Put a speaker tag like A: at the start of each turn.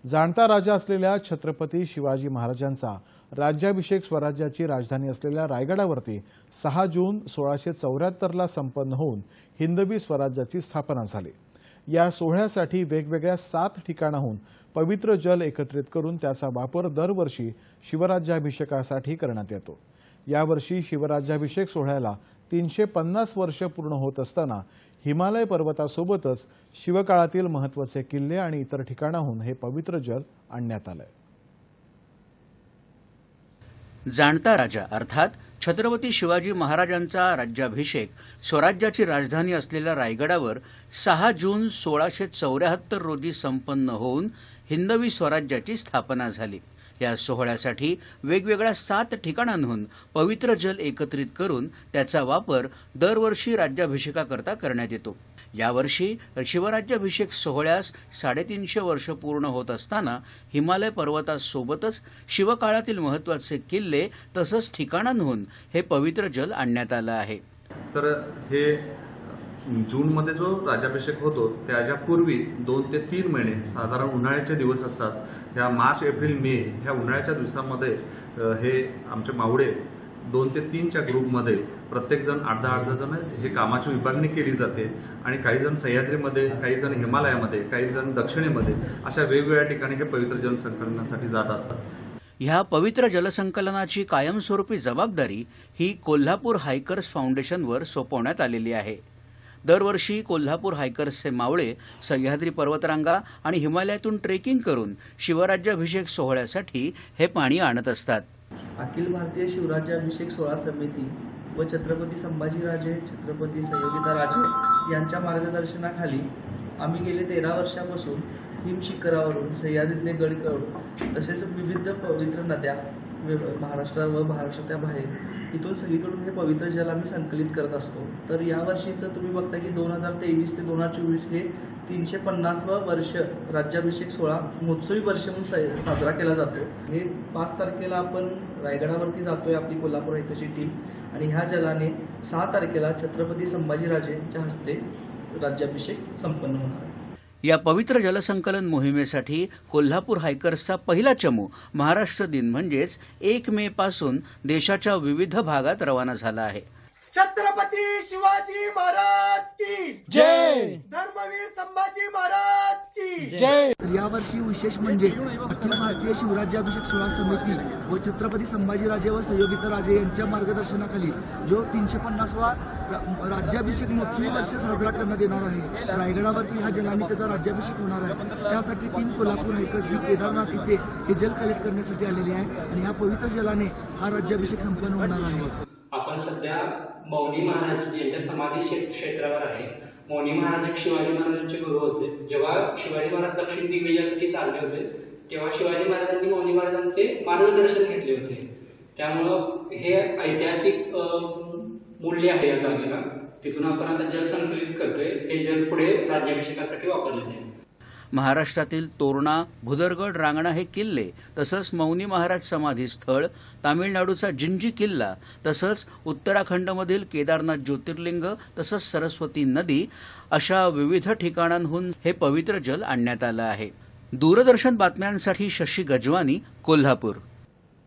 A: जाणता राजा असलेल्या छत्रपती शिवाजी महाराजांचा राज्याभिषेक स्वराज्याची राजधानी असलेल्या रायगडावरती 6 जून 1674 ला संपन्न होऊन हिंदवी स्वराज्याची स्थापना झाली। या सोहळ्यासाठी वेगवेगळ्या 7 ठिकाणाहून पवित्र जल एकत्रित करून त्याचा वापर दरवर्षी शिवराज्याभिषेकासाठी करण्यात येतो। यावर्षी शिवराज्याभिषेक सोहळ्याला 350 वर्ष पूर्ण होत असताना हिमालय पर्वतासोबतच शिवकाळातील महत्त्वाचे किल्ले आणि इतर ठिकाणाहून हे पवित्र जल आणण्यात आले।
B: जाणता राजा अर्थात छत्रपती शिवाजी महाराजांचा राज्याभिषेक स्वराज्याची राजधानी असलेल्या रायगडावर 6 जून 1674 रोजी संपन्न होऊन हिंदवी स्वराज्याची स्थापना झाली। या सोहळ्यासाठी वेगवेगळ्या 7 ठिकाणांहून पवित्र जल एकत्रित करून त्याचा वापर दरवर्षी राज्याभिषेकाकरता करण्यात येतो। यावर्षी शिवराज्याभिषेक सोहळ्यास 350 वर्ष पूर्ण होत असताना हिमालय पर्वतासोबतच शिवकाळातील महत्त्वाचे किल्ले तसंच ठिकाणांहून हे पवित्र जल आणण्यात आलं आहे।
C: तर हे जून मध्ये जो राज्याभिषेक होतो त्याच्या पूर्वी 2 ते 3 महिने साधारण उन्हाळ्याचे दिवस असतात। या मार्च एप्रिल मे ह्या उन्हाळ्याच्या दिवसांमध्ये हे आमचे मावळे 2 ते 3 च्या ग्रुपमध्ये प्रत्येक जण 8-10 जण हे कामाची विभागणी केली जाते आणि काही जण सह्याद्रीमध्ये, काही जण हिमालयामध्ये, काही जण दक्षिणेमध्ये अशा वेगवेगळ्या ठिकाणी हे पवित्र जल संकलनासाठी जात असतात।
B: ह्या पवित्र जलसंकलनाची कायमस्वरूपी जबाबदारी ही कोल्हापूर हायकर्स फाउंडेशनवर सोपवण्यात आलेली आहे। दरवर्षी कोल्हापूर हायकर्सचे मावळे सह्याद्री पर्वतरांगा आणि हिमालयातून ट्रेकिंग करून शिवराज्याभिषेक सोहळ्यासाठी हे पाणी आणत असतात।
D: अखिल भारतीय शिवराज्याभिषेक सोहळा समिती व छत्रपती संभाजीराजे, छत्रपती सयोगिताराजे यांच्या मार्गदर्शनाखाली आम्ही गेले 13 वर्षापासून हिम शिखरावरून सह्याद्रीतले गड करून तसेच विविध पवित्र नद्या महाराष्ट्र व महाराष्ट्राच्या बाहेर इथून सगळीकडून हे पवित्र जल आम्ही संकलित करत असतो। तर यावर्षीचं तुम्ही बघता की 2023 ते 2024 हे 350वा वर्ष राज्याभिषेक सोहळा महोत्सवी वर्ष म्हणून साजरा केला जातो। हे 5 तारखेला आपण रायगडावरती जातोय आपली कोल्हापूर हायकर्सची टीम आणि ह्या जलाने 6 तारखेला छत्रपती संभाजीराजेंच्या हस्ते राज्याभिषेक संपन्न होणार आहे।
B: या पवित्र जलसंकलन मोहिमेसाठी कोल्हापूर हायकर्सचा पहिला चमू महाराष्ट्र दिन म्हणजेच 1 मे पासून देशाच्या विविध भागात रवाना झाला आहे।
E: छत्रपती शिवाजी महाराज की
F: जय,
E: धर्मवीर संभाजी महाराज की
F: जय।
D: यावर्षी विशेष म्हणजे अखिल भारतीय शिवराज्याभिषेक सोहळा समिती व छत्रपती संभाजीराजे व सयोगिताराजे यांच्या मार्गदर्शनाखाली जो 350वा राज्याभिषेक महोत्सवी वर्ष साजरा करण्यात येणार आहे। रायगडावरती ह्या जलाने त्याचा राज्याभिषेक होणार आहे। त्यासाठी टीम कोल्हापूर हायकर्स ही केदारनाथ इथे हे जल कलेक्ट करण्यासाठी आलेली आहे आणि ह्या पवित्र जलाने हा राज्याभिषेक संपन्न होणार आहे।
G: आपण सध्या मौनी महाराज यांच्या समाधी क्षेत्रावर आहे। मौनी महाराज एक शिवाजी महाराजांचे गुरु होते। जेव्हा शिवाजी महाराज दक्षिण दिग्विजयासाठी चालले होते तेव्हा शिवाजी महाराजांनी मौनी महाराजांचे मार्गदर्शन घेतले होते। त्यामुळं हे ऐतिहासिक मूल्य आहे या जागेला। तिथून आपण आता जल संकलित करतोय। हे जल पुढे राज्याभिषेकासाठी वापरले जाईल।
B: महाराष्ट्रातील तोरणा, भुदरगड, रांगणा हे किल्ले तसंच मौनी महाराज समाधी स्थळ, तामिळनाडूचा जिंजी किल्ला तसंच उत्तराखंडमधील केदारनाथ ज्योतिर्लिंग तसंच सरस्वती नदी अशा विविध ठिकाणांहून हे पवित्र जल आणण्यात आलं आहे। दूरदर्शन बातम्यांसाठी शशी गजवानी, कोल्हापूर।